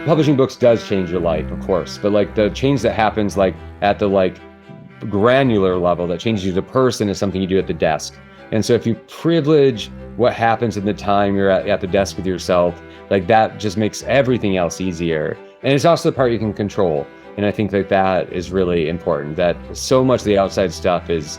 Publishing books does change your life, of course, but like the change that happens like at the like granular level that changes you as a person is something you do at the desk. And so if you privilege what happens in the time you're at the desk with yourself, like that just makes everything else easier. And it's also the part you can control. And I think that is really important, that so much of the outside stuff is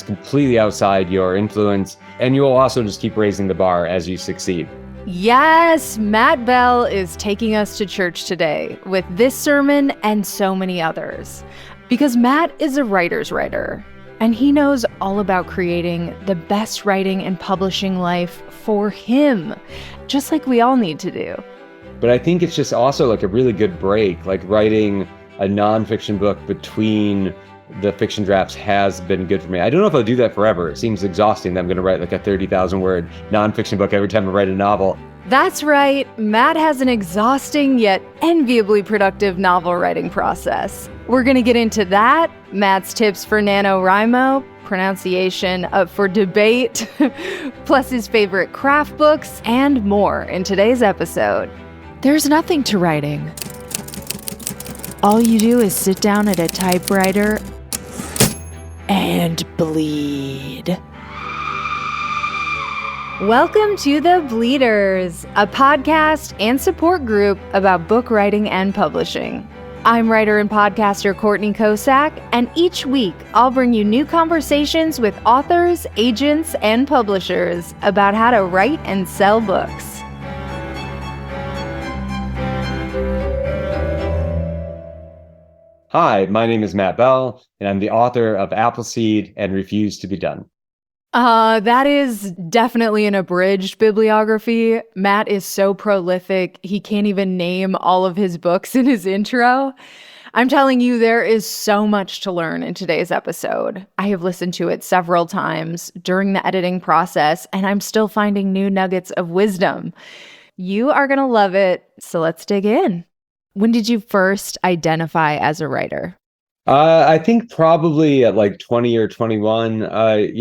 completely outside your influence. And you'll also just keep raising the bar as you succeed. Yes, Matt Bell is taking us to church today with this sermon and so many others. Because Matt is a writer's writer, and he knows all about creating the best writing and publishing life for him, just like we all need to do. But I think it's just also like a really good break, like writing a nonfiction book between the fiction drafts has been good for me. I don't know if I'll do that forever. It seems exhausting that I'm going to write like a 30,000 word nonfiction book every time I write a novel. That's right. Matt has an exhausting yet enviably productive novel writing process. We're going to get into that, Matt's tips for NaNoWriMo, pronunciation up for debate, plus his favorite craft books, and more in today's episode. There's nothing to writing. All you do is sit down at a typewriter and bleed. Welcome to The Bleeders, a podcast and support group about book writing and publishing. I'm writer and podcaster Courtney Kosak, and each week I'll bring you new conversations with authors, agents, and publishers about how to write and sell books. Hi, my name is Matt Bell, and I'm the author of Appleseed and Refuse to be Done. That is definitely an abridged bibliography. Matt is so prolific, he can't even name all of his books in his intro. I'm telling you, there is so much to learn in today's episode. I have listened to it several times during the editing process, and I'm still finding new nuggets of wisdom. You are going to love it, so let's dig in. When did you first identify as a writer? I think probably at like 20 or 21. I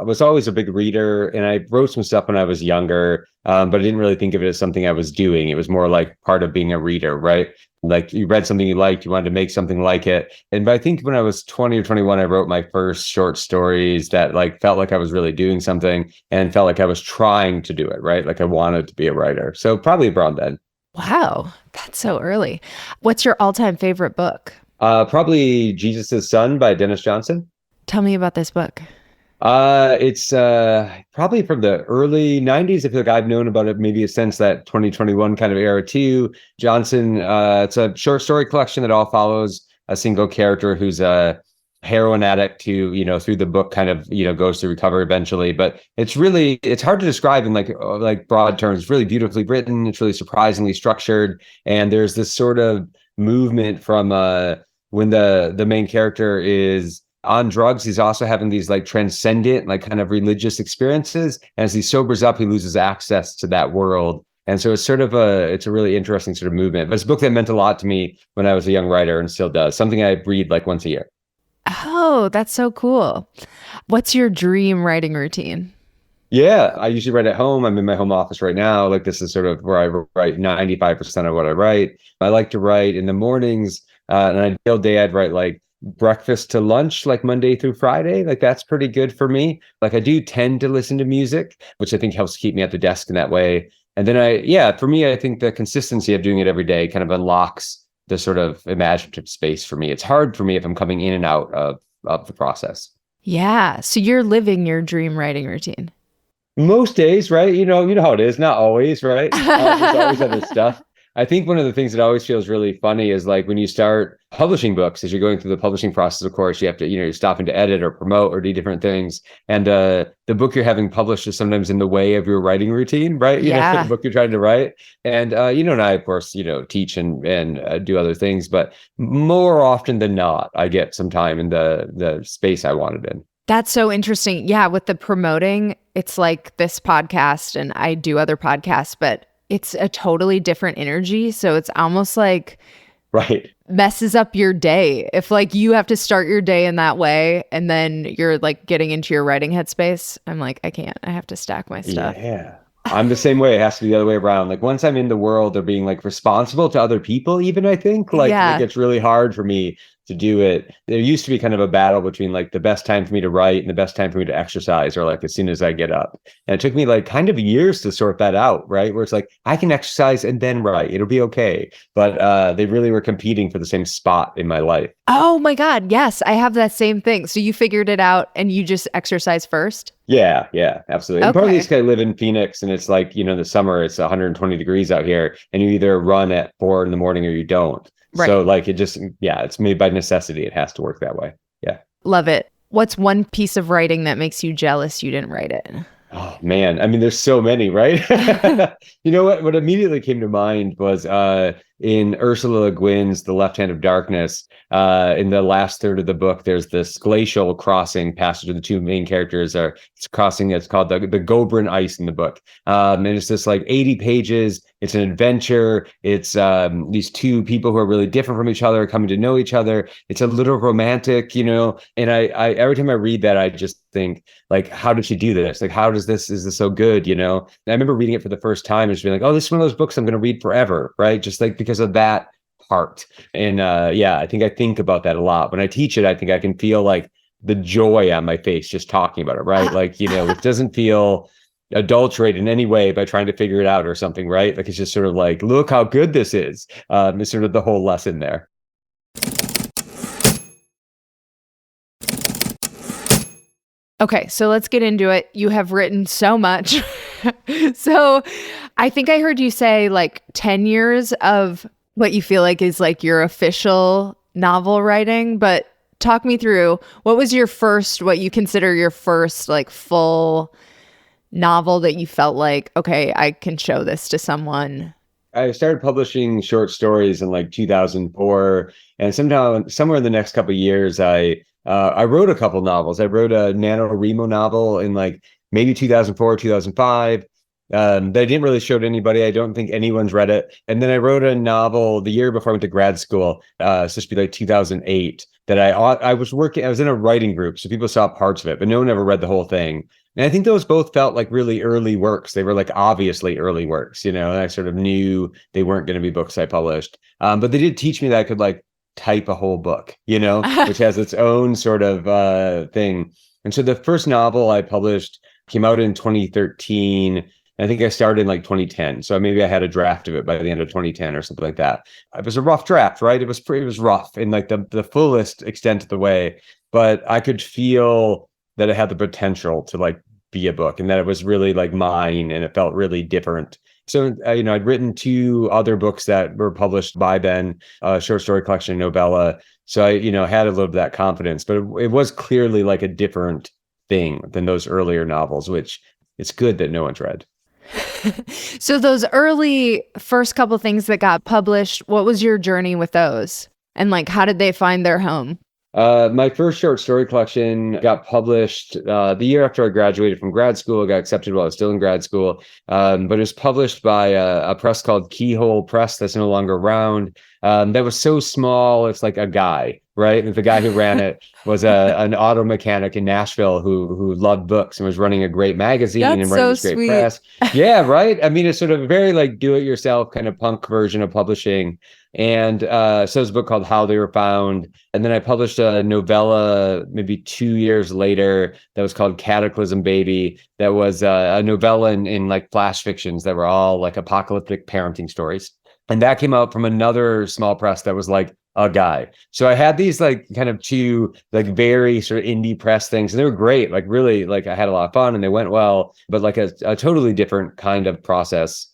was always a big reader, and I wrote some stuff when I was younger, but I didn't really think of it as something I was doing. It was more like part of being a reader, right? Like you read something you liked, you wanted to make something like it. But I think when I was 20 or 21, I wrote my first short stories that like felt like I was really doing something and felt like I was trying to do it, right? Like I wanted to be a writer. So probably around then. Wow, that's so early. What's your all-time favorite book? Probably Jesus' Son by Dennis Johnson. Tell me about this book. It's probably from the early 90s. I feel like I've known about it maybe since that 2021 kind of era too. Johnson, it's a short story collection that all follows a single character who's a heroin addict who, through the book kind of, goes to recover eventually. But it's hard to describe in like broad terms. It's really beautifully written. It's really surprisingly structured. And there's this sort of movement from when the main character is on drugs, he's also having these like transcendent, like kind of religious experiences. And as he sobers up, he loses access to that world. And so it's a really interesting sort of movement. But it's a book that meant a lot to me when I was a young writer and still does. Something I read like once a year. Oh, that's so cool. What's your dream writing routine? Yeah, I usually write at home. I'm in my home office right now. Like this is sort of where I write 95% of what I write. I like to write in the mornings. And an ideal day, I'd write like breakfast to lunch, like Monday through Friday. Like that's pretty good for me. Like I do tend to listen to music, which I think helps keep me at the desk in that way. And then for me, I think the consistency of doing it every day kind of unlocks the sort of imaginative space for me. It's hard for me if I'm coming in and out of the process. Yeah. So you're living your dream writing routine. Most days, right? You know how it is. Not always, right? There's always other stuff. I think one of the things that always feels really funny is like when you start publishing books, as you're going through the publishing process, of course, you have to, you're stopping to edit or promote or do different things. And the book you're having published is sometimes in the way of your writing routine, right? The book you're trying to write. And, and I, of course, teach and do other things, but more often than not, I get some time in the space I wanted in. That's so interesting. Yeah. With the promoting, it's like this podcast and I do other podcasts, but it's a totally different energy. So it's almost like right messes up your day. If like you have to start your day in that way and then you're like getting into your writing headspace, I'm like, I can't. I have to stack my stuff. Yeah. I'm the same way. It has to be the other way around. Like once I'm in the world of being like responsible to other people, even I think like it Yeah. gets really hard for me to do it. There used to be kind of a battle between like the best time for me to write and the best time for me to exercise, or like as soon as I get up. And it took me like kind of years to sort that out, right? Where it's like I can exercise and then write. It'll be okay. But they really were competing for the same spot in my life. Oh my God. Yes, I have that same thing. So you figured it out and you just exercise first? Yeah, absolutely. And partly it's Okay. because I live in Phoenix and it's like, in the summer it's 120 degrees out here and you either run at 4 in the morning or you don't. Right. So like it just, yeah, it's made by necessity. It has to work that way. Yeah. Love it. What's one piece of writing that makes you jealous you didn't write it? Oh man, I mean, there's so many, right? You know what? What immediately came to mind was in Ursula Le Guin's *The Left Hand of Darkness*. In the last third of the book, there's this glacial crossing passage where the two main characters are it's crossing. It's called the Gobrin Ice in the book, and it's just like 80 pages. It's an adventure. It's these two people who are really different from each other coming to know each other. It's a little romantic, and I every time I read that, I just think like, how did she do this? Like, is this so good? And I remember reading it for the first time and just being like, oh, this is one of those books I'm going to read forever, right? Just like because of that part. And yeah, I think about that a lot. When I teach it, I think I can feel like the joy on my face just talking about it, right? Like, it doesn't feel adulterate in any way by trying to figure it out or something, right? Like it's just sort of like, look how good this is. Is sort of the whole lesson there. Okay, so let's get into it. You have written so much. So I think I heard you say like 10 years of what you feel like is like your official novel writing, but talk me through what you consider your first like full novel that you felt like, okay, I can show this to someone. I started publishing short stories in like 2004, and somewhere in the next couple of years, I wrote a couple novels. I wrote a NaNoWriMo novel in like maybe 2004, 2005. That I didn't really show to anybody. I don't think anyone's read it. And then I wrote a novel the year before I went to grad school. It's supposed to be like 2008. That I was in a writing group, so people saw parts of it, but no one ever read the whole thing. And I think those both felt like really early works. They were like obviously early works, and I sort of knew they weren't going to be books I published. But they did teach me that I could like type a whole book, which has its own sort of thing. And so the first novel I published came out in 2013. I think I started in like 2010. So maybe I had a draft of it by the end of 2010 or something like that. It was a rough draft, right? It was rough in like the fullest extent of the way, but I could feel that it had the potential to like be a book and that it was really like mine and it felt really different. So, I'd written 2 other books that were published by Ben, a short story collection, novella. So I, had a little bit of that confidence, but it was clearly like a different thing than those earlier novels, which it's good that no one's read. So those early first couple things that got published, what was your journey with those? And like, how did they find their home? My first short story collection got published the year after I graduated from grad school. I got accepted while I was still in grad school, but it was published by a press called Keyhole Press that's no longer around. That was so small, it's like a guy, right? And the guy who ran it was an auto mechanic in Nashville who loved books and was running a great magazine That's and running so this great sweet. press. Yeah, right? I mean, it's sort of a very like do-it-yourself kind of punk version of publishing. And so there's a book called How They Were Found. And then I published a novella maybe 2 years later that was called Cataclysm Baby. That was a novella in like flash fictions that were all like apocalyptic parenting stories. And that came out from another small press that was like a guy. So I had these like kind of 2 like very sort of indie press things, and they were great. Like really, like I had a lot of fun and they went well, but like a totally different kind of process.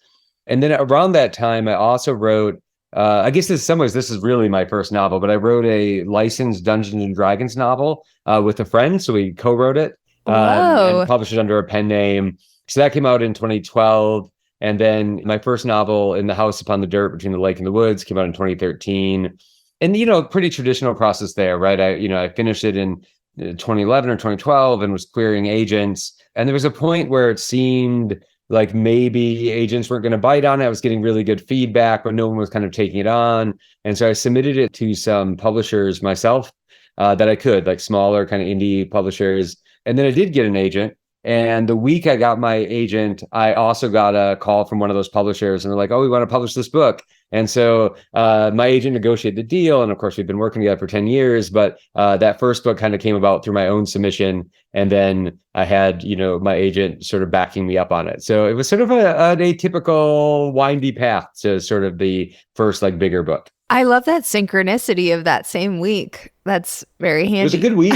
And then around that time, I also wrote I guess in some ways this is really my first novel, but I wrote a licensed Dungeons and Dragons novel with a friend. So we co-wrote it and published it under a pen name. So that came out in 2012. And then my first novel, In the House Upon the Dirt Between the Lake and the Woods, came out in 2013. And, pretty traditional process there, right? I finished it in 2011 or 2012 and was querying agents. And there was a point where it seemed like maybe agents weren't going to bite on it. I was getting really good feedback, but no one was kind of taking it on. And so I submitted it to some publishers myself that I could, like smaller kind of indie publishers. And then I did get an agent. And the week I got my agent, I also got a call from one of those publishers, and they're like, "Oh, we want to publish this book." And so my agent negotiated the deal, and of course we've been working together for 10 years. But that first book kind of came about through my own submission, and then I had my agent sort of backing me up on it. So it was sort of an atypical, windy path to sort of the first like bigger book. I love that synchronicity of that same week. That's very handy. It was a good week.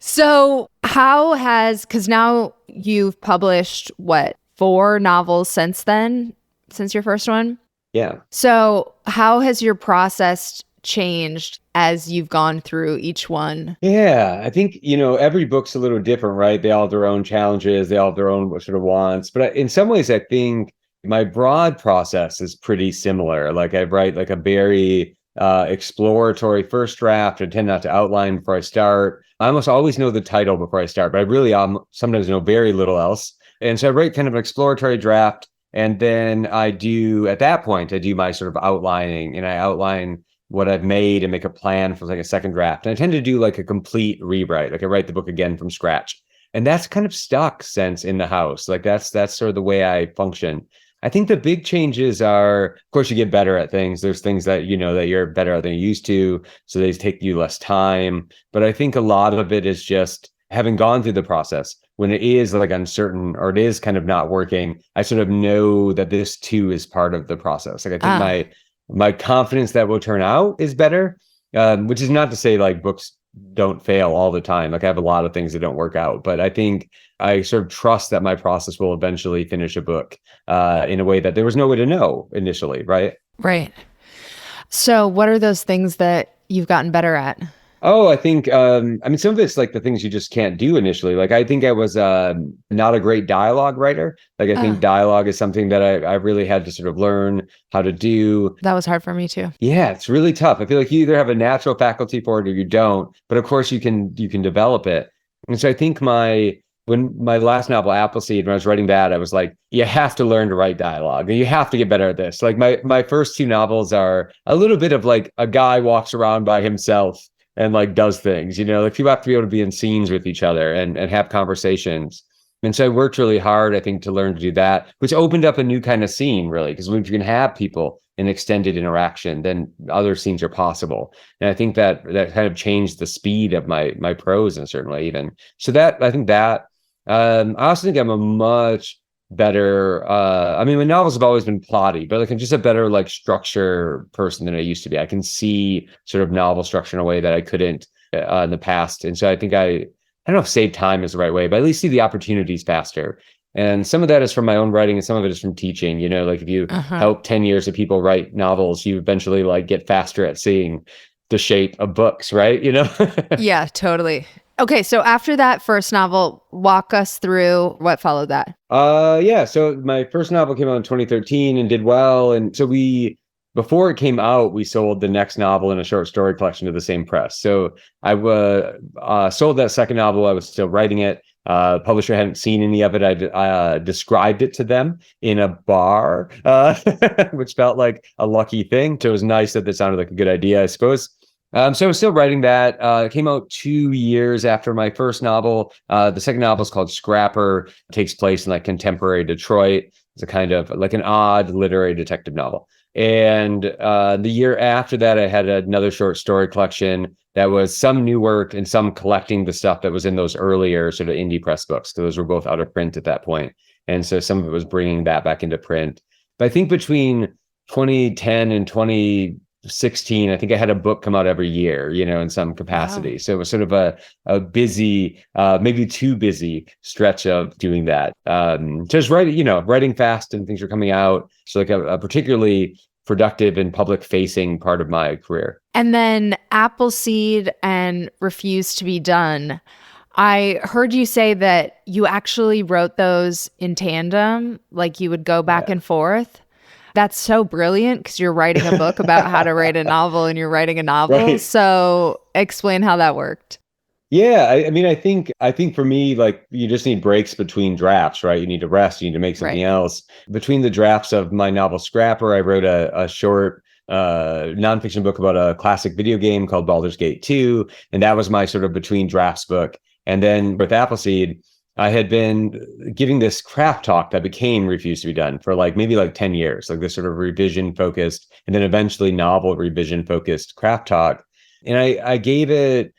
So because now you've published, what, 4 novels since then, since your first one? Yeah. So how has your process changed as you've gone through each one? Yeah, I think, every book's a little different, right? They all have their own challenges. They all have their own sort of wants. But in some ways, I think my broad process is pretty similar. Like I write like a very exploratory first draft. I tend not to outline before I start. I almost always know the title before I start, but I really sometimes know very little else. And so I write kind of an exploratory draft. And then at that point, I do my sort of outlining, and I outline what I've made and make a plan for like a second draft. And I tend to do like a complete rewrite. Like I write the book again from scratch. And that's kind of stuck since In the House. Like that's sort of the way I function. I think the big changes are, of course, you get better at things. There's things that, that you're better at than you used to. So they take you less time. But I think a lot of it is just having gone through the process. When it is like uncertain or it is kind of not working, I sort of know that this too is part of the process. Like I think my confidence that will turn out is better, which is not to say like books don't fail all the time. Like I have a lot of things that don't work out, but I think I sort of trust that my process will eventually finish a book in a way that there was no way to know initially, right? Right. So what are those things that you've gotten better at? Oh, I think, some of it's like the things you just can't do initially. Like, I think I was not a great dialogue writer. Like, I think dialogue is something that I really had to sort of learn how to do. That was hard for me too. Yeah, it's really tough. I feel like you either have a natural faculty for it or you don't. But of course, you can develop it. And so I think when my last novel, Appleseed, when I was writing that, I was like, you have to learn to write dialogue. You have to get better at this. Like, my first 2 novels are a little bit of like a guy walks around by himself and like does things, like people have to be able to be in scenes with each other and have conversations. And so I worked really hard, I think, to learn to do that, which opened up a new kind of scene, really, because when you can have people in extended interaction, then other scenes are possible. And I think that kind of changed the speed of my prose in a certain way, even. So I think that, I also think I'm a much better, my novels have always been plotty, but like I'm just a better like structure person than I used to be. I can see sort of novel structure in a way that I couldn't in the past. And so I think I don't know if save time is the right way, but at least see the opportunities faster. And some of that is from my own writing and some of it is from teaching, like if you help 10 years of people write novels, you eventually like get faster at seeing the shape of books, right? Yeah, totally. Okay, so after that first novel, walk us through what followed that. Yeah. So my first novel came out in 2013 and did well. And so before it came out, we sold the next novel in a short story collection to the same press. So I sold that second novel. I was still writing it. Publisher hadn't seen any of it. I described it to them in a bar, which felt like a lucky thing. So it was nice that it sounded like a good idea, I suppose. So I was still writing that. It came out 2 years after my first novel. The second novel is called Scrapper. It takes place in like contemporary Detroit. It's a kind of like an odd literary detective novel. And the year after that, I had another short story collection that was some new work and some collecting the stuff that was in those earlier sort of indie press books. Those were both out of print at that point. And so some of it was bringing that back into print. But I think between 2010 and 2016, I think I had a book come out every year, in some capacity. Wow. So it was sort of a busy, maybe too busy stretch of doing that. Just writing fast and things were coming out. So like a particularly productive and public facing part of my career. And then Appleseed and Refuse to Be Done. I heard you say that you actually wrote those in tandem, like you would go back and forth. That's so brilliant because you're writing a book about how to write a novel and you're writing a novel. Right. So explain how that worked. Yeah, I think for me, like you just need breaks between drafts, right? You need to rest, you need to make something else. Between the drafts of my novel Scrapper, I wrote a short nonfiction book about a classic video game called Baldur's Gate 2. And that was my sort of between drafts book. And then with Appleseed, I had been giving this craft talk that became Refused to Be Done for like maybe like 10 years, like this sort of revision focused and then eventually novel revision focused craft talk. And I gave it,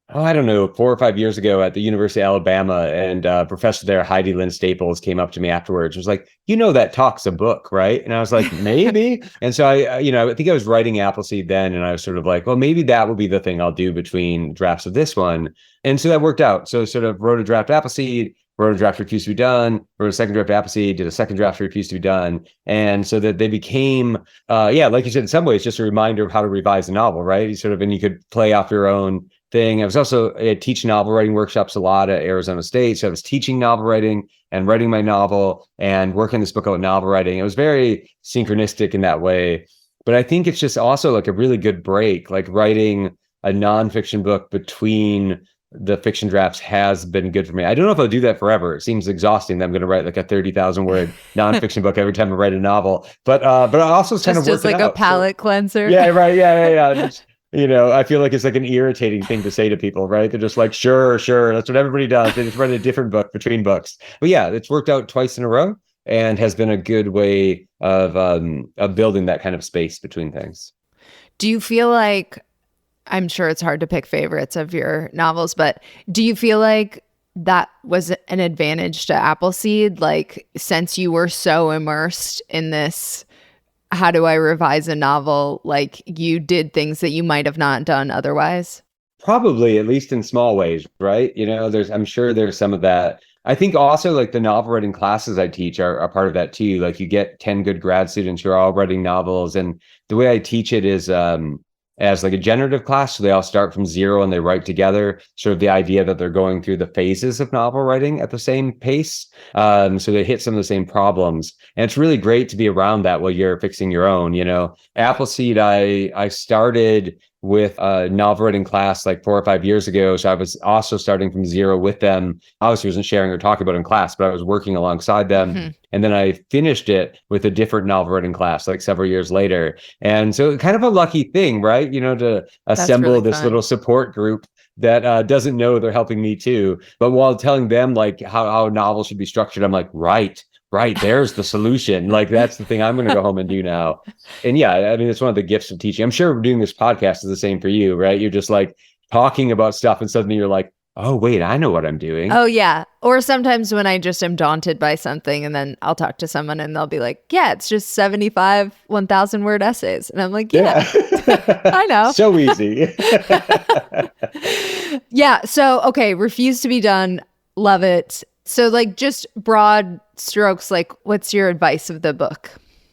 I don't know, 4 or 5 years ago at the University of Alabama. And professor there, Heidi Lynn Staples, came up to me afterwards. Was like, that talk's a book, right? And I was like, maybe. And so I think I was writing Appleseed then. And I was sort of like, well, maybe that will be the thing I'll do between drafts of this one. And so that worked out. So sort of wrote a draft Appleseed, wrote a draft Refused to Be Done, wrote a second draft Appleseed, did a second draft Refused to Be Done. And so that they became, like you said, in some ways, just a reminder of how to revise a novel, right? And you could play off your own thing. I was also teaching novel writing workshops a lot at Arizona State. So I was teaching novel writing and writing my novel and working this book about novel writing. It was very synchronistic in that way. But I think it's just also like a really good break, like writing a nonfiction book between the fiction drafts has been good for me. I don't know if I'll do that forever. It seems exhausting that I'm going to write like a 30,000 word nonfiction book every time I write a novel. But I also kind of work just like a palate cleanser. Yeah, right. Yeah. Just, I feel like it's like an irritating thing to say to people, right? They're just like, sure. That's what everybody does. They just write a different book between books. But yeah, it's worked out twice in a row and has been a good way of building that kind of space between things. Do you feel like, I'm sure it's hard to pick favorites of your novels, but do you feel like that was an advantage to Appleseed? Like, since you were so immersed in this, how do I revise a novel? Like, you did things that you might have not done otherwise? Probably, at least in small ways, right? I'm sure there's some of that. I think also like the novel writing classes I teach are part of that too. Like you get 10 good grad students who are all writing novels. And the way I teach it is, as like a generative class. So they all start from zero and they write together, sort of the idea that they're going through the phases of novel writing at the same pace. So they hit some of the same problems. And it's really great to be around that while you're fixing your own. Appleseed, I started with a novel writing class like 4 or 5 years ago. So I was also starting from zero with them. Obviously, I wasn't sharing or talking about it in class, but I was working alongside them. Mm-hmm. And then I finished it with a different novel writing class like several years later. And so kind of a lucky thing, right? To assemble really this little support group that doesn't know they're helping me too. But while telling them like how a novel should be structured, I'm like, right, there's the solution. Like, that's the thing I'm going to go home and do now. And yeah, I mean, it's one of the gifts of teaching. I'm sure doing this podcast is the same for you, right? You're just like talking about stuff and suddenly you're like, oh, wait, I know what I'm doing. Oh, yeah. Or sometimes when I just am daunted by something and then I'll talk to someone and they'll be like, yeah, it's just 75 1,000 word essays. And I'm like, yeah. I know. So easy. Yeah. So, okay. Refused to Be Done. Love it. So like just broad strokes, like what's your advice of the book?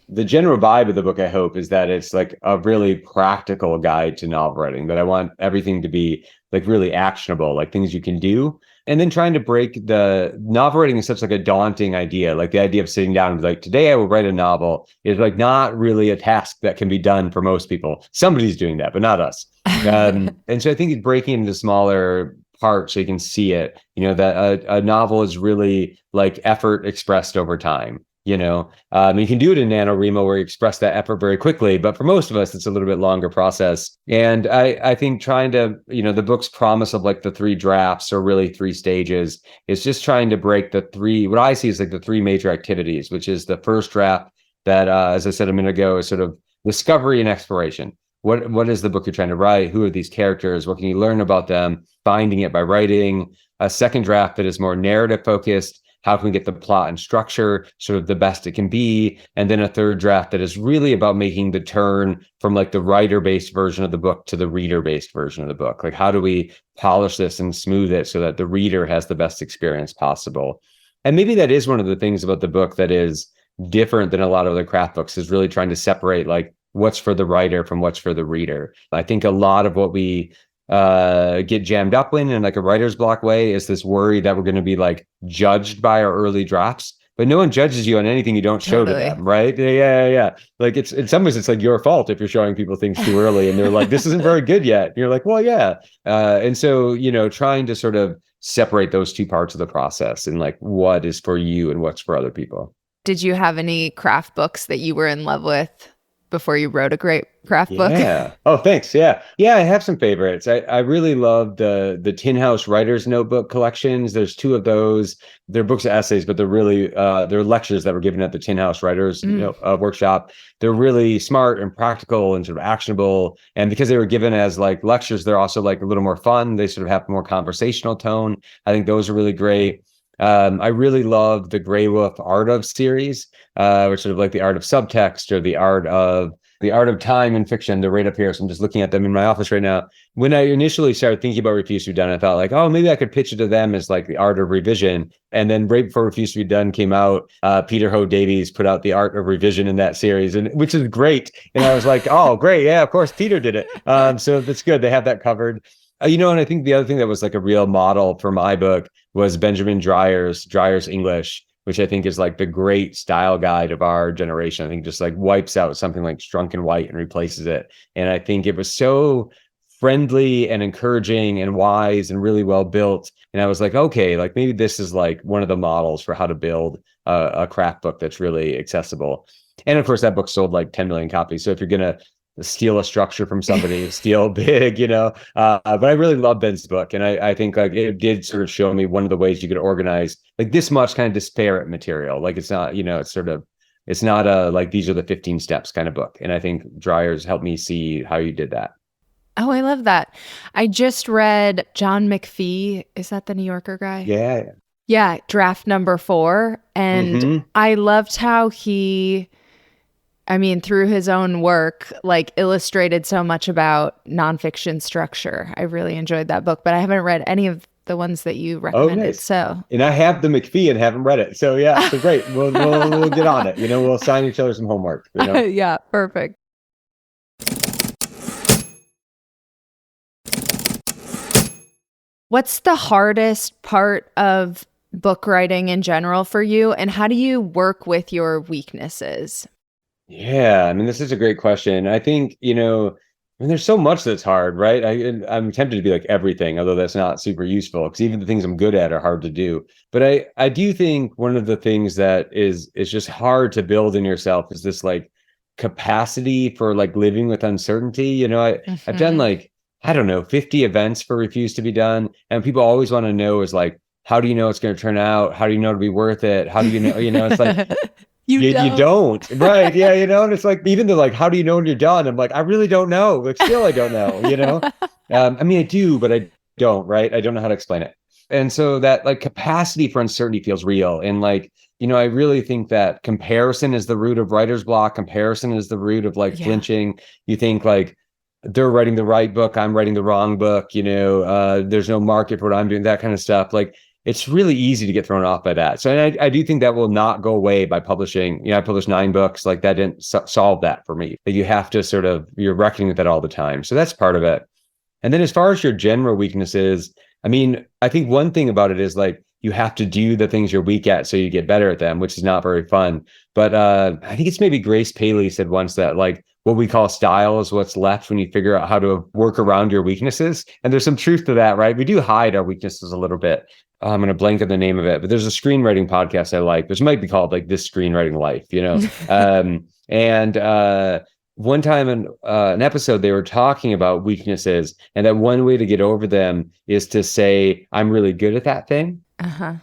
The general vibe of the book, I hope, is that it's like a really practical guide to novel writing, that I want everything to be like really actionable, like things you can do. And then trying to break the novel writing is such like a daunting idea. Like the idea of sitting down and be like, today I will write a novel is like not really a task that can be done for most people. Somebody's doing that, but not us. And so I think it's breaking into smaller parts so you can see it, that a novel is really like effort expressed over time. You can do it in NaNoWriMo where you express that effort very quickly, but for most of us, it's a little bit longer process. And I think trying to, the book's promise of like the 3 drafts or really 3 stages is just trying to break what I see is like the 3 major activities, which is the first draft that, as I said a minute ago, is sort of discovery and exploration. What is the book you're trying to write? Who are these characters? What can you learn about them? Finding it by writing. A second draft that is more narrative focused. How can we get the plot and structure sort of the best it can be? And then a third draft that is really about making the turn from like the writer-based version of the book to the reader-based version of the book. Like, how do we polish this and smooth it so that the reader has the best experience possible? And maybe that is one of the things about the book that is different than a lot of other craft books, is really trying to separate like what's for the writer from what's for the reader. I think a lot of what we get jammed up in like a writer's block way is this worry that we're going to be like judged by our early drafts, but no one judges you on anything you don't show to them, right? Yeah. Like it's in some ways it's like your fault if you're showing people things too early and they're like, this isn't very good yet. And you're like, well, yeah. And so, trying to sort of separate those 2 parts of the process and like what is for you and what's for other people. Did you have any craft books that you were in love with before you wrote a great craft book? Yeah. Oh, thanks. Yeah. Yeah, I have some favorites. I really love the Tin House Writers Notebook collections. There's two of those. They're books of essays, but they're really they're lectures that were given at the Tin House Writers workshop. They're really smart and practical and sort of actionable. And because they were given as like lectures, they're also like a little more fun. They sort of have more conversational tone. I think those are really great. I really love the Grey Wolf Art of series, which sort of like the art of subtext or the art of time in fiction. They're right up here. So I'm just looking at them in my office right now. When I initially started thinking about Refuse to Be Done, I thought like, oh, maybe I could pitch it to them as like the art of revision. And then right before Refuse to Be Done came out, Peter Ho Davies put out the art of revision in that series, and which is great. And I was like, oh, great. Yeah, of course, Peter did it. So that's good. They have that covered. And I think the other thing that was like a real model for my book was Benjamin Dreyer's English, which I think is like the great style guide of our generation. I think just like wipes out something like Strunk and White and replaces it. And I think it was so friendly and encouraging and wise and really well built. And I was like, okay, like maybe this is like one of the models for how to build a craft book that's really accessible. And of course, that book sold like 10 million copies. So if you're going to steal a structure from somebody, steal big, but I really love Ben's book. And I think like it did sort of show me one of the ways you could organize like this much kind of disparate material. Like it's not, it's not a, like, these are the 15 steps kind of book. And I think Dreyer's helped me see how you did that. Oh, I love that. I just read John McPhee. Is that the New Yorker guy? Yeah. Yeah. Draft number 4. And I loved how through his own work, like illustrated so much about nonfiction structure. I really enjoyed that book, but I haven't read any of the ones that you recommended. Oh, nice. So, and I have the McPhee and haven't read it. So yeah, so great. We'll get on it. We'll assign each other some homework. Yeah, perfect. What's the hardest part of book writing in general for you, and how do you work with your weaknesses? Yeah, this is a great question. I think, there's so much that's hard, right? I'm tempted to be like everything, although that's not super useful because even the things I'm good at are hard to do. But I do think one of the things that is just hard to build in yourself is this like capacity for like living with uncertainty. I've done like, I don't know, 50 events for Refuse to Be Done. And people always want to know is like, how do you know it's going to turn out? How do you know to be worth it? How do you know, it's like, you don't. Right. Yeah. And it's like, even though like, how do you know when you're done? I'm like, I really don't know. Like, still, I don't know, I do, but I don't, right. I don't know how to explain it. And so that like capacity for uncertainty feels real. And like, I really think that comparison is the root of writer's block. Comparison is the root of like flinching. You think like, they're writing the right book, I'm writing the wrong book, there's no market for what I'm doing, that kind of stuff. Like, it's really easy to get thrown off by that. So I do think that will not go away by publishing. I published 9 books. Like that didn't solve that for me. You have to you're reckoning with that all the time. So that's part of it. And then as far as your general weaknesses, I think one thing about it is like, you have to do the things you're weak at so you get better at them, which is not very fun. But I think it's maybe Grace Paley said once that like, what we call style is what's left when you figure out how to work around your weaknesses. And there's some truth to that, right? We do hide our weaknesses a little bit. I'm going to blank on the name of it, but there's a screenwriting podcast I like, which might be called like This Screenwriting Life, and one time in an episode, they were talking about weaknesses and that one way to get over them is to say, I'm really good at that thing.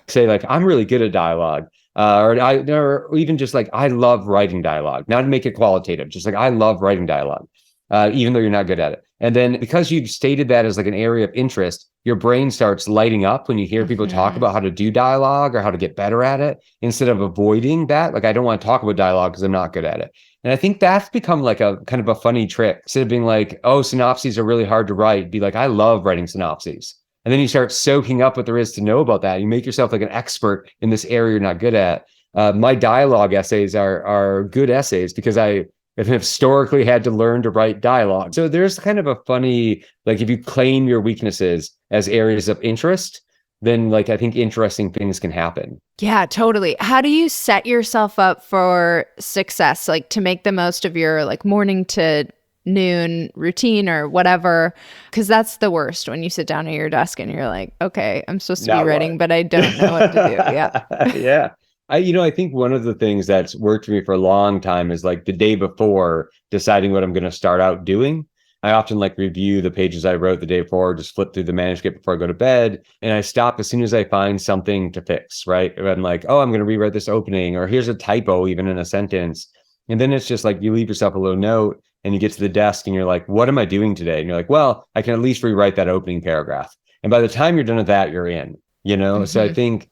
Say like, I'm really good at dialogue. Or even just like, I love writing dialogue, not to make it qualitative, just like, I love writing dialogue, even though you're not good at it. And then because you've stated that as like an area of interest, your brain starts lighting up when you hear people talk about how to do dialogue or how to get better at it, instead of avoiding that. Like, I don't want to talk about dialogue because I'm not good at it. And I think that's become like a kind of a funny trick. Instead of being like, oh, synopses are really hard to write, be like, I love writing synopses. And then you start soaking up what there is to know about that. You make yourself like an expert in this area you're not good at. My dialogue essays are good essays because I have historically had to learn to write dialogue. So there's kind of a funny, like, if you claim your weaknesses as areas of interest, then like, I think interesting things can happen. Yeah, totally. How do you set yourself up for success? Like to make the most of your like morning to noon routine or whatever, because that's the worst when you sit down at your desk and you're like, okay, I'm supposed to be writing, but I don't know what to do. Yeah. Yeah. I think one of the things that's worked for me for a long time is like the day before deciding what I'm going to start out doing. I often like review the pages I wrote the day before, just flip through the manuscript before I go to bed. And I stop as soon as I find something to fix, right? If I'm like, oh, I'm going to rewrite this opening, or here's a typo even in a sentence. And then it's just like you leave yourself a little note and you get to the desk and you're like, what am I doing today? And you're like, well, I can at least rewrite that opening paragraph. And by the time you're done with that, you're in, So I think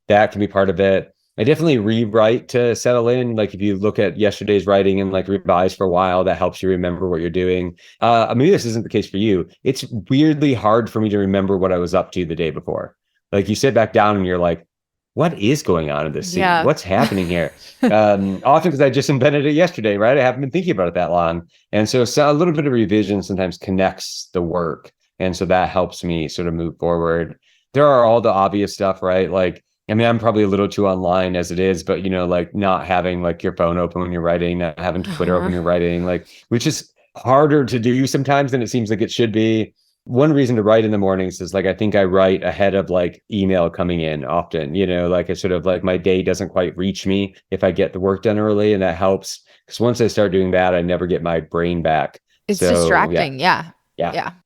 that can be part of it. I definitely rewrite to settle in. Like if you look at yesterday's writing and like revise for a while, that helps you remember what you're doing. Maybe this isn't the case for you. It's weirdly hard for me to remember what I was up to the day before. Like you sit back down and you're like, what is going on in this scene? Yeah. What's happening here? Often because I just invented it yesterday, right? I haven't been thinking about it that long. And so a little bit of revision sometimes connects the work. And so that helps me sort of move forward. There are all the obvious stuff, right? Like, I mean, I'm probably a little too online as it is, but like not having like your phone open when you're writing, not having Twitter open when you're writing, like, which is harder to do sometimes than it seems like it should be. One reason to write in the mornings is like, I think I write ahead of like email coming in often, like I sort of like my day doesn't quite reach me if I get the work done early, and that helps because once I start doing that, I never get my brain back. It's distracting. Yeah.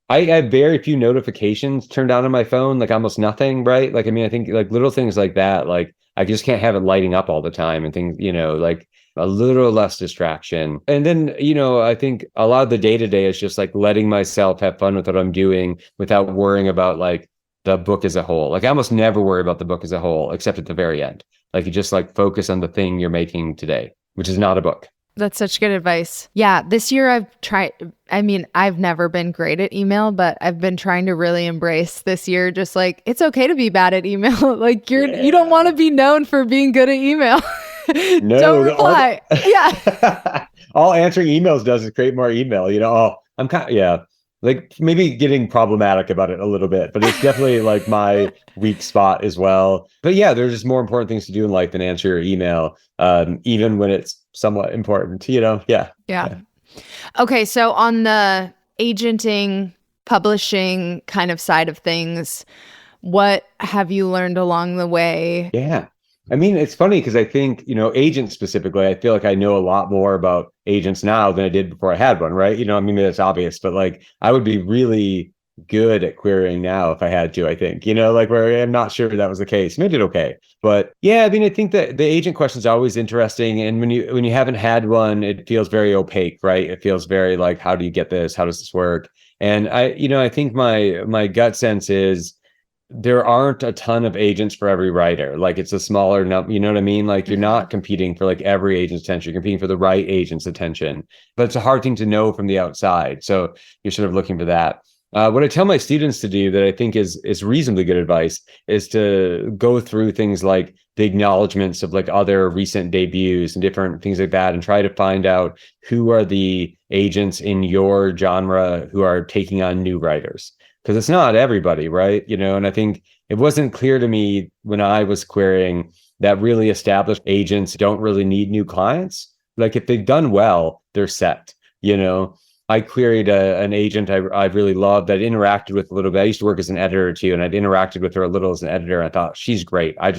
I have very few notifications turned on my phone, like almost nothing, right? Like, I mean, I think like little things like that, like I just can't have it lighting up all the time and things, like a little less distraction. And then, I think a lot of the day-to-day is just like letting myself have fun with what I'm doing without worrying about like the book as a whole. Like I almost never worry about the book as a whole, except at the very end. Like you just like focus on the thing you're making today, which is not a book. That's such good advice. Yeah, this year I've never been great at email, but I've been trying to really embrace this year, just like, it's okay to be bad at email. Like you don't want to be known for being good at email. No, don't reply. Yeah. All answering emails does is create more email, I'm kind of, like maybe getting problematic about it a little bit, but it's definitely like my weak spot as well. But yeah, there's just more important things to do in life than answer your email, even when it's somewhat important, Yeah. Okay. So on the agenting, publishing kind of side of things, what have you learned along the way? Yeah. I mean, it's funny because I think, agents specifically, I feel like I know a lot more about agents now than I did before I had one, right? I mean, that's obvious, but like I would be really good at querying now if I had to, I think, like where I'm not sure that was the case. I did okay. But yeah, I mean, I think that the agent question is always interesting. And when you haven't had one, it feels very opaque, right? It feels very like, how do you get this? How does this work? And I think my gut sense is there aren't a ton of agents for every writer. Like it's a smaller number, you know what I mean? Like you're not competing for like every agent's attention. You're competing for the right agent's attention, but it's a hard thing to know from the outside. So you're sort of looking for that. What I tell my students to do that I think is reasonably good advice is to go through things like the acknowledgements of like other recent debuts and different things like that, and try to find out who are the agents in your genre who are taking on new writers. Because it's not everybody, right? And I think it wasn't clear to me when I was querying that really established agents don't really need new clients. Like if they've done well, they're set, I queried an agent I really loved that I interacted with a little bit. I used to work as an editor too, and I'd interacted with her a little as an editor. And I thought, she's great. I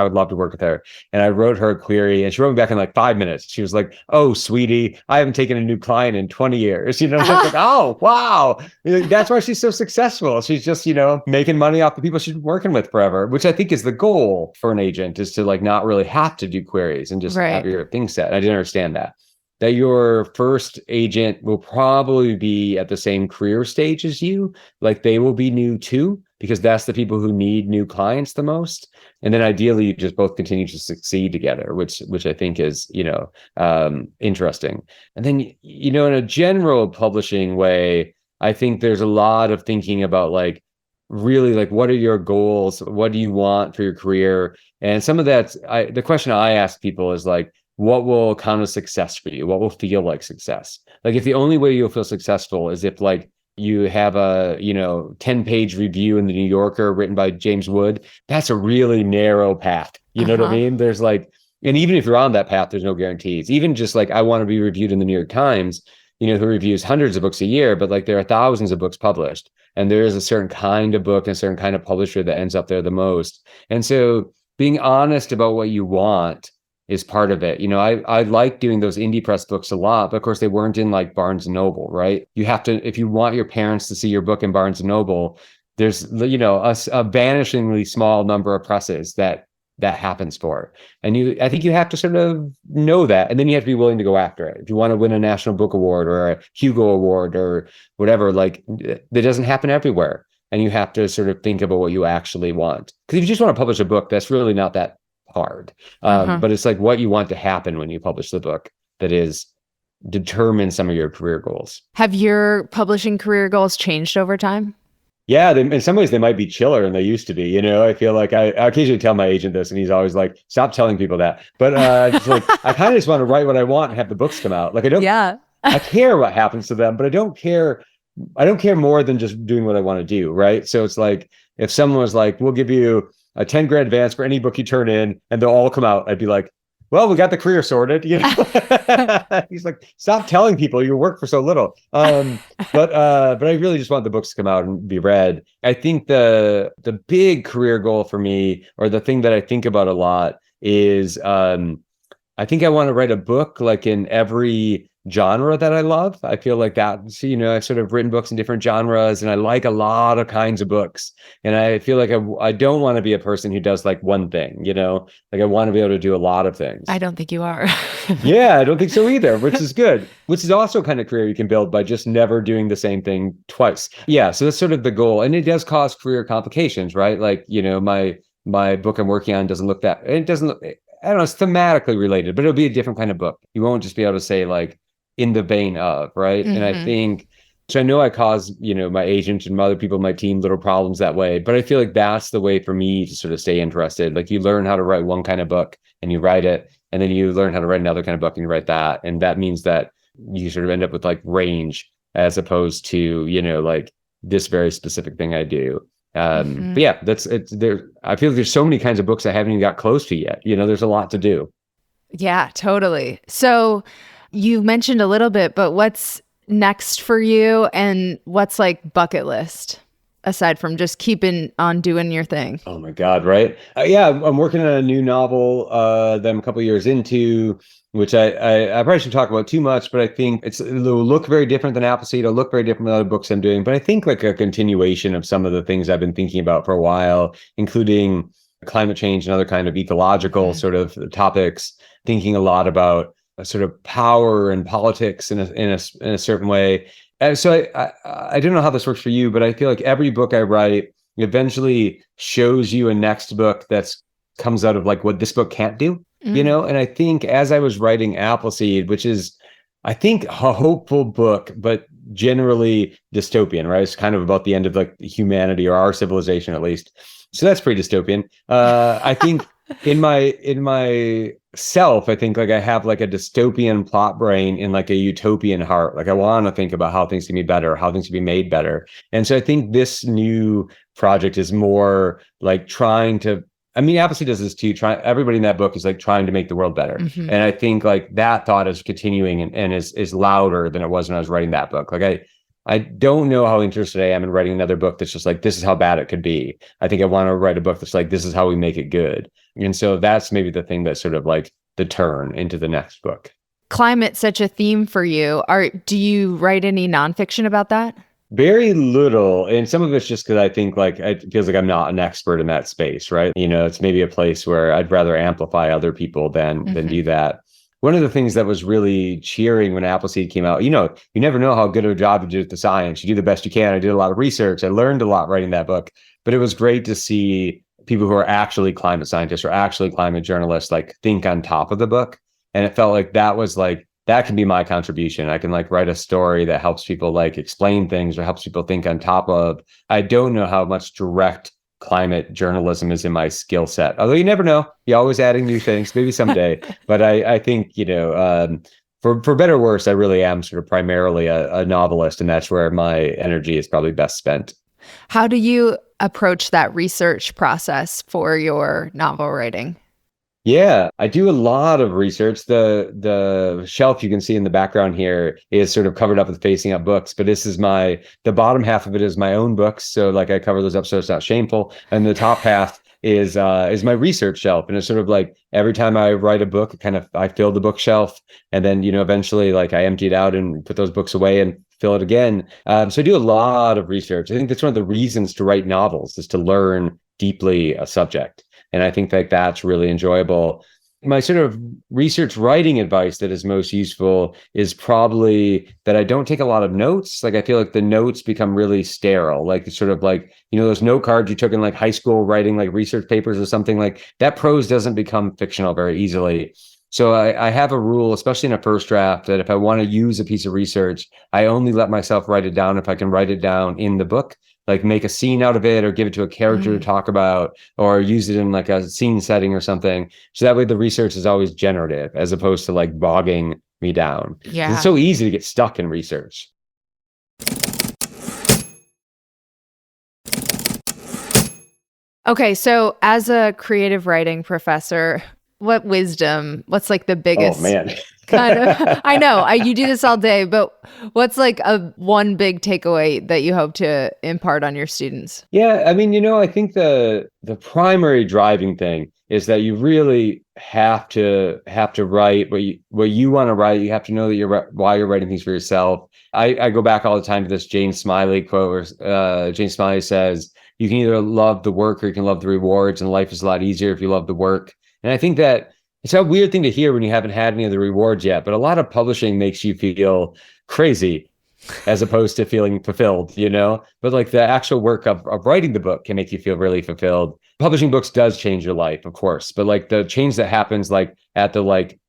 would love to work with her. And I wrote her a query and she wrote me back in like 5 minutes. She was like, oh, sweetie, I haven't taken a new client in 20 years. I was like, oh, wow. That's why she's so successful. She's just, making money off the people she's been working with forever, which I think is the goal for an agent, is to like not really have to do queries and just have your thing set. I didn't understand that your first agent will probably be at the same career stage as you. Like they will be new too, because that's the people who need new clients the most. And then ideally you just both continue to succeed together, which I think is, interesting. And then, in a general publishing way, I think there's a lot of thinking about like, really like, what are your goals? What do you want for your career? And some of that, the question I ask people is like, what will count as success for you? What will feel like success? Like if the only way you'll feel successful is if like you have a 10-page review in the New Yorker written by James Wood, that's a really narrow path. You know what I mean? There's like, and even if you're on that path, there's no guarantees. Even just like I want to be reviewed in the New York Times, who reviews hundreds of books a year, but like there are thousands of books published, and there is a certain kind of book and a certain kind of publisher that ends up there the most. And so being honest about what you want is part of it. I like doing those indie press books a lot, but of course they weren't in like Barnes and Noble, right? You have to, if you want your parents to see your book in Barnes and Noble, there's, a vanishingly small number of presses that happens for. And I think you have to sort of know that. And then you have to be willing to go after it. If you want to win a National Book Award or a Hugo Award or whatever, like that doesn't happen everywhere. And you have to sort of think about what you actually want. Because if you just want to publish a book, that's really not that hard. But it's like what you want to happen when you publish the book that is determine some of your career goals. Have your publishing career goals changed over time? Yeah, in some ways they might be chiller than they used to be. I feel like I occasionally tell my agent this, and he's always like, "Stop telling people that." But it's like I kind of just want to write what I want and have the books come out. Like I don't. Yeah. I care what happens to them, but I don't care. I don't care more than just doing what I want to do. Right. So it's like if someone was like, "We'll give you a 10 grand advance for any book you turn in, and they'll all come out," I'd be like, "Well, we got the career sorted." He's like, "Stop telling people you work for so little." But I really just want the books to come out and be read. I think the big career goal for me, or the thing that I think about a lot, is I think I want to write a book like in every genre that I love. I feel like that, I've sort of written books in different genres, and I like a lot of kinds of books. And I feel like I don't want to be a person who does like one thing, like I want to be able to do a lot of things. I don't think you are. Yeah, I don't think so either, which is good, which is also kind of career you can build by just never doing the same thing twice. Yeah. So that's sort of the goal. And it does cause career complications, right? Like, my book I'm working on doesn't look that, it doesn't look, I don't know, it's thematically related, but it'll be a different kind of book. You won't just be able to say like, in the vein of, right? And I think, so I know I cause, my agent and other people on my team little problems that way, but I feel like that's the way for me to sort of stay interested. Like you learn how to write one kind of book and you write it, and then you learn how to write another kind of book and you write that. And that means that you sort of end up with like range as opposed to, like this very specific thing I do. But yeah, I feel like there's so many kinds of books I haven't even got close to yet. There's a lot to do. Yeah, totally. So you mentioned a little bit, but what's next for you, and what's like bucket list aside from just keeping on doing your thing? Oh my God, right? Yeah, I'm working on a new novel that I'm a couple of years into, which I probably shouldn't talk about too much, but I think it'll look very different than Appleseed. It'll look very different than other books I'm doing, but I think like a continuation of some of the things I've been thinking about for a while, including climate change and other kind of ecological sort of topics, thinking a lot about sort of power and politics in a certain way. And so I don't know how this works for you, but I feel like every book I write eventually shows you a next book that's comes out of like what this book can't do, And I think as I was writing Appleseed, which is, I think, a hopeful book, but generally dystopian, right? It's kind of about the end of like humanity, or our civilization at least. So that's pretty dystopian. I think in my self, I think like I have like a dystopian plot brain in like a utopian heart. Like I want to think about how things can be better, how things can be made better. And so I think this new project is more like trying to, I mean, Appleseed does this too. Everybody in that book is like trying to make the world better. And I think like that thought is continuing and is louder than it was when I was writing that book. Like I don't know how interested I am in writing another book that's just like, this is how bad it could be. I think I want to write a book that's like, this is how we make it good. And so that's maybe the thing that's sort of like the turn into the next book. Climate's such a theme for you. Do you write any nonfiction about that? Very little. And some of it's just because I think like it feels like I'm not an expert in that space, right? It's maybe a place where I'd rather amplify other people than do that. One of the things that was really cheering when Appleseed came out, you never know how good of a job you do with the science. You do the best you can. I did a lot of research. I learned a lot writing that book, but it was great to see people who are actually climate scientists or actually climate journalists like think on top of the book. And it felt like that was like, that can be my contribution. I can like write a story that helps people like explain things or helps people think on top of. I don't know how much direct climate journalism is in my skill set. Although you never know, you're always adding new things, maybe someday. But I think, for better or worse, I really am sort of primarily a novelist, and that's where my energy is probably best spent. How do you approach that research process for your novel writing? Yeah, I do a lot of research. The shelf you can see in the background here is sort of covered up with Facing Up books, but this is the bottom half of it is my own books. So like I cover those episodes, Not Shameful. And the top half is my research shelf. And it's sort of like every time I write a book, I fill the bookshelf, and then, eventually like I empty it out and put those books away and fill it again. So I do a lot of research. I think that's one of the reasons to write novels, is to learn deeply a subject. And I think like that's really enjoyable. My sort of research writing advice that is most useful is probably that I don't take a lot of notes. Like I feel like the notes become really sterile. Like it's sort of like, those note cards you took in like high school writing like research papers or something, like that prose doesn't become fictional very easily. So I have a rule, especially in a first draft, that if I want to use a piece of research, I only let myself write it down if I can write it down in the book, like make a scene out of it or give it to a character to talk about, or use it in like a scene setting or something. So that way the research is always generative as opposed to like bogging me down. Yeah. It's so easy to get stuck in research. Okay, so as a creative writing professor, what's like the biggest kind of, I know you do this all day, but what's like one big takeaway that you hope to impart on your students? Yeah, I mean, I think the primary driving thing is that you really have to write what you want to write. You have to know that why you're writing things for yourself. I go back all the time to this Jane Smiley quote where Jane Smiley says, you can either love the work or you can love the rewards, and life is a lot easier if you love the work. And I think that it's a weird thing to hear when you haven't had any of the rewards yet, but a lot of publishing makes you feel crazy as opposed to feeling fulfilled, But like the actual work of writing the book can make you feel really fulfilled. Publishing books does change your life, of course, but like the change that happens like at the like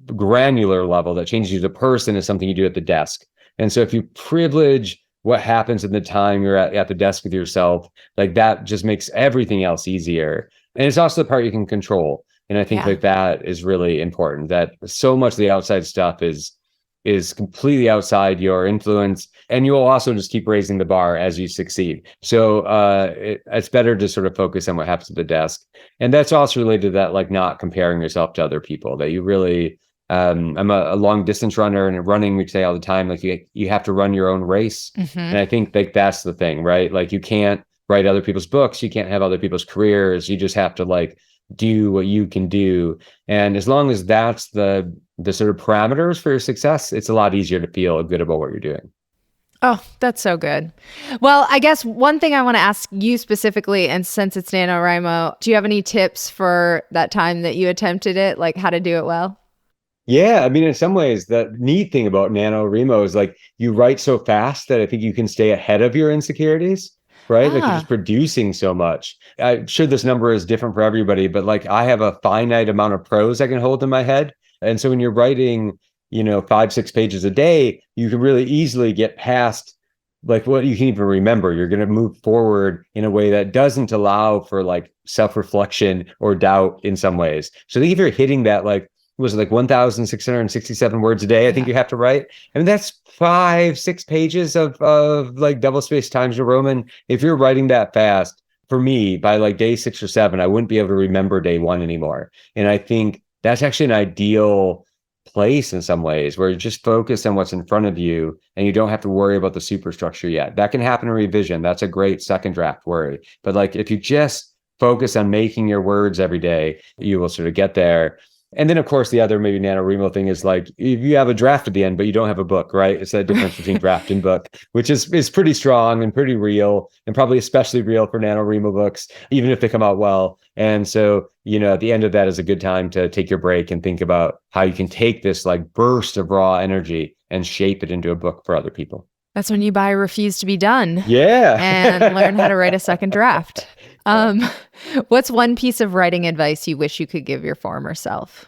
granular level that changes you as a person is something you do at the desk. And so if you privilege what happens in the time you're at the desk with yourself, like that just makes everything else easier. And it's also the part you can control. And I think like that is really important, that so much of the outside stuff is completely outside your influence, and you'll also just keep raising the bar as you succeed. So it's better to sort of focus on what happens at the desk. And that's also related to that, like not comparing yourself to other people, that you really, I'm a long distance runner, and in running, we say all the time, like you have to run your own race. And I think like that's the thing, right? Like you can't write other people's books. You can't have other people's careers. You just have to like do what you can do. And as long as that's the sort of parameters for your success, it's a lot easier to feel good about what you're doing. Oh, that's so good. Well, I guess one thing I want to ask you specifically, and since it's NaNoWriMo, do you have any tips for that time that you attempted it, like how to do it well? Yeah, I mean, in some ways, the neat thing about NaNoWriMo is like you write so fast that I think you can stay ahead of your insecurities. Right? Like you're just producing so much. I'm sure this number is different for everybody, but like I have a finite amount of prose I can hold in my head. And so when you're writing, 5-6 pages a day, you can really easily get past like what you can even remember. You're going to move forward in a way that doesn't allow for like self-reflection or doubt in some ways. So I think if you're hitting that, like, was it like 1,667 words a day I think you have to write? I mean, that's 5-6 pages of like double-spaced Times New Roman. If you're writing that fast, for me, by like day 6 or 7, I wouldn't be able to remember day 1 anymore. And I think that's actually an ideal place in some ways, where you just focus on what's in front of you and you don't have to worry about the superstructure yet. That can happen in revision. That's a great second draft worry. But like if you just focus on making your words every day, you will sort of get there. And then, of course, the other maybe NaNoWriMo thing is like if you have a draft at the end, but you don't have a book, right? It's that difference between draft and book, which is pretty strong and pretty real, and probably especially real for NaNoWriMo books, even if they come out well. And so, at the end of that is a good time to take your break and think about how you can take this like burst of raw energy and shape it into a book for other people. That's when you buy Refuse to Be Done. Yeah. And learn how to write a second draft. What's one piece of writing advice you wish you could give your former self?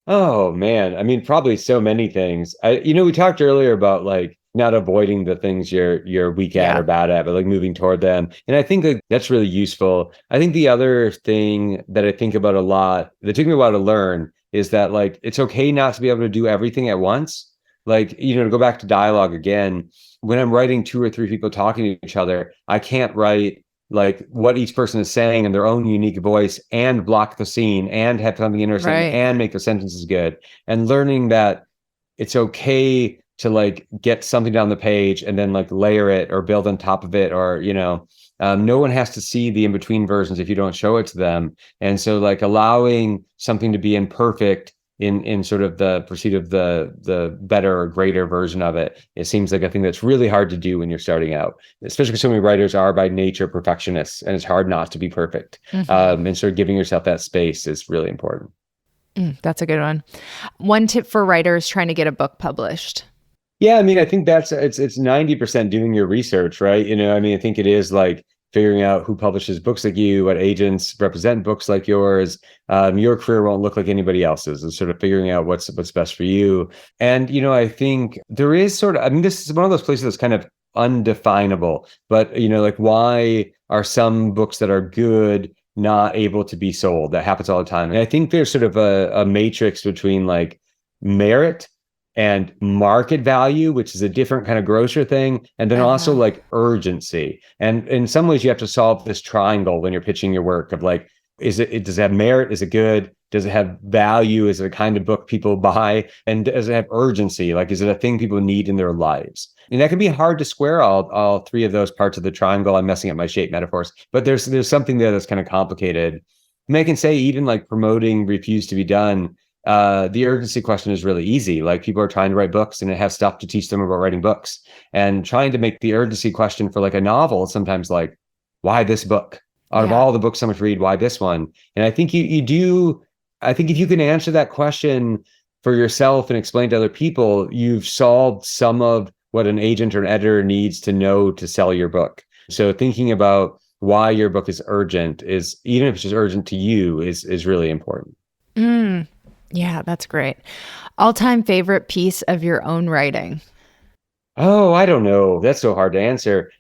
Oh man, I mean, probably so many things. We talked earlier about like not avoiding the things you're weak at or bad at, but like moving toward them. And I think like that's really useful. I think the other thing that I think about a lot that took me a while to learn is that like it's okay not to be able to do everything at once. Like, to go back to dialogue again, when I'm writing 2 or 3 people talking to each other, I can't write like what each person is saying in their own unique voice and block the scene and have something interesting and make the sentences good. And learning that it's okay to like get something down the page and then like layer it or build on top of it, or No one has to see the in-between versions if you don't show it to them. And so like allowing something to be imperfect in sort of the pursuit of the better or greater version of it, it seems like a thing that's really hard to do when you're starting out, especially because so many writers are by nature perfectionists, and it's hard not to be perfect. And sort of giving yourself that space is really important. That's a good one. One tip for writers trying to get a book published. Yeah, I mean, I think it's 90% doing your research, right? I mean, I think it is like figuring out who publishes books like you, what agents represent books like yours. Your career won't look like anybody else's, and sort of figuring out what's best for you. And I think there is I mean, this is one of those places that's kind of undefinable, but like why are some books that are good not able to be sold? That happens all the time. And I think there's sort of a matrix between like merit and market value, which is a different kind of grocer thing, and then also like urgency. And in some ways you have to solve this triangle when you're pitching your work of like, does it have merit? Is it good? Does it have value? Is it a kind of book people buy? And does it have urgency? Like, is it a thing people need in their lives? And that can be hard to square all three of those parts of the triangle. I'm messing up my shape metaphors, but there's something there that's kind of complicated. And I can say even like promoting Refuse to Be Done, the urgency question is really easy. Like people are trying to write books and it has stuff to teach them about writing books, and trying to make the urgency question for like a novel sometimes like, why this book? Out of all the books so much read, why this one? And I think you do. I think if you can answer that question for yourself and explain to other people, you've solved some of what an agent or an editor needs to know to sell your book. So thinking about why your book is urgent, is even if it's just urgent to you, is really important. Yeah, that's great. All-time favorite piece of your own writing? Oh, I don't know. That's so hard to answer.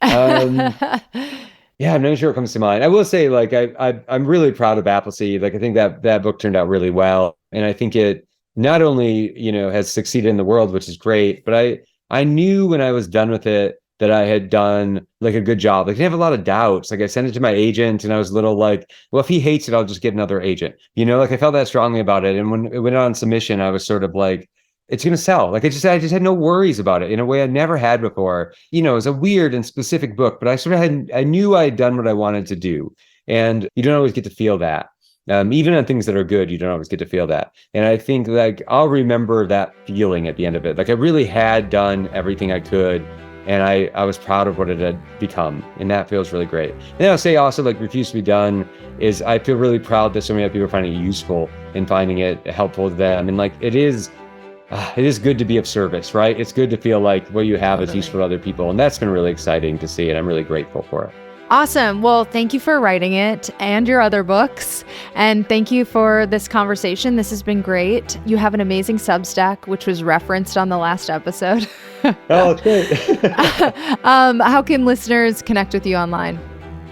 Yeah, I'm not sure what comes to mind. I will say, like, I'm really proud of Appleseed. Like, I think that book turned out really well, and I think it not only has succeeded in the world, which is great, but I knew when I was done with it that I had done like a good job. Like I didn't have a lot of doubts. Like I sent it to my agent and I was a little like, well, if he hates it, I'll just get another agent. Like I felt that strongly about it. And when it went on submission, I was sort of like, it's going to sell. Like I just had no worries about it in a way I never had before. It was a weird and specific book, but I knew I had done what I wanted to do. And you don't always get to feel that. Even on things that are good, you don't always get to feel that. And I think like I'll remember that feeling at the end of it. Like I really had done everything I could. And I was proud of what it had become. And that feels really great. And then I'll say also like Refuse to Be Done is I feel really proud that so many people are finding it useful and finding it helpful to them. And like it is good to be of service, right? It's good to feel like what you have is useful to other people. And that's been really exciting to see. And I'm really grateful for it. Awesome. Well, thank you for writing it and your other books. And thank you for this conversation. This has been great. You have an amazing Substack, which was referenced on the last episode. Oh, it's great. How can listeners connect with you online?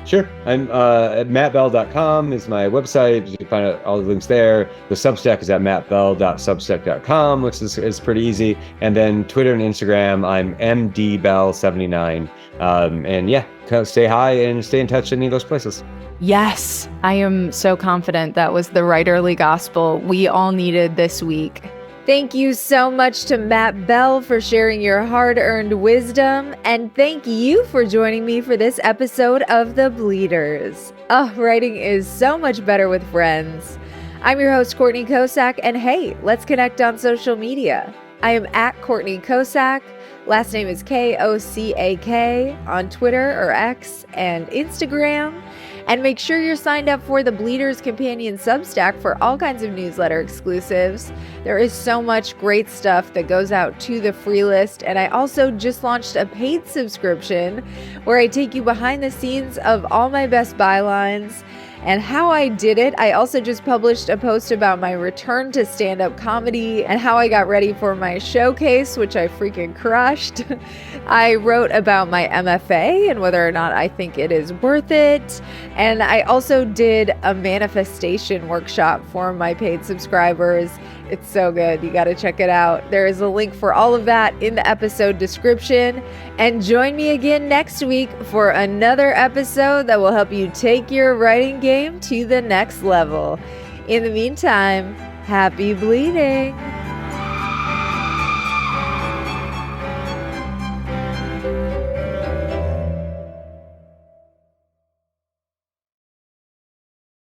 Sure. I'm at mattbell.com is my website. You can find out all the links there. The Substack is at mattbell.substack.com, which is pretty easy. And then Twitter and Instagram, I'm mdbell79. And yeah, say hi and stay in touch in any of those places. Yes, I am so confident that was the writerly gospel we all needed this week. Thank you so much to Matt Bell for sharing your hard-earned wisdom, and thank you for joining me for this episode of The Bleeders. Writing is so much better with friends. I'm your host, Courtney Kosak, and hey, let's connect on social media. I am at Courtney Kosak. Last name is Kosak on Twitter or X and Instagram. And make sure you're signed up for the Bleeders Companion Substack for all kinds of newsletter exclusives. There is so much great stuff that goes out to the free list. And I also just launched a paid subscription where I take you behind the scenes of all my best bylines and how I did it. I also just published a post about my return to stand-up comedy and how I got ready for my showcase, which I freaking crushed. I wrote about my MFA and whether or not I think it is worth it. And I also did a manifestation workshop for my paid subscribers. It's so good. You got to check it out. There is a link for all of that in the episode description. And join me again next week for another episode that will help you take your writing game to the next level. In the meantime, happy bleeding.